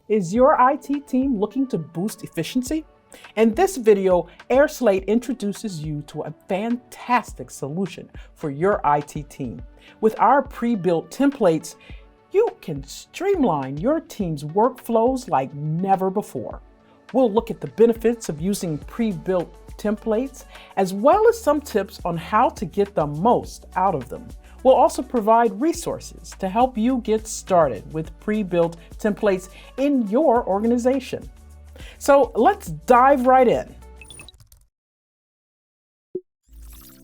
Is your IT team looking to boost efficiency? In this video, airSlate introduces you to a fantastic solution for your IT team. With our pre-built templates, you can streamline your team's workflows like never before. We'll look at the benefits of using pre-built templates, as well as some tips on how to get the most out of them. We'll also provide resources to help you get started with pre-built templates in your organization. So let's dive right in.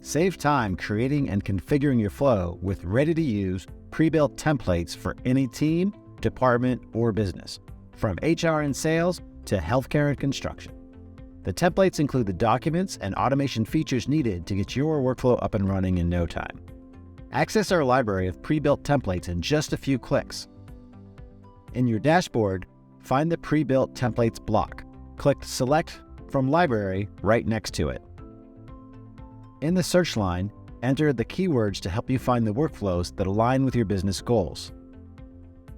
Save time creating and configuring your flow with ready-to-use pre-built templates for any team, department, or business, from HR and sales to healthcare and construction. The templates include the documents and automation features needed to get your workflow up and running in no time. Access our library of pre-built templates in just a few clicks. In your dashboard, find the Pre-Built Templates block. Click Select from Library right next to it. In the search line, enter the keywords to help you find the workflows that align with your business goals.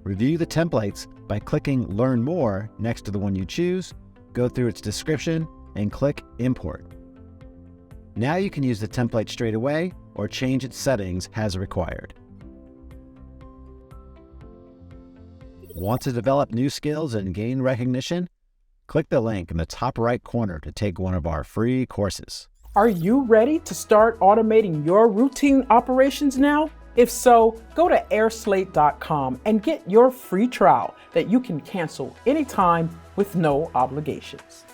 Review the templates by clicking Learn More next to the one you choose, go through its description, and click Import. Now you can use the template straight away or change its settings as required. Want to develop new skills and gain recognition? Click the link in the top right corner to take one of our free courses. Are you ready to start automating your routine operations now? If so, go to airslate.com and get your free trial that you can cancel anytime with no obligations.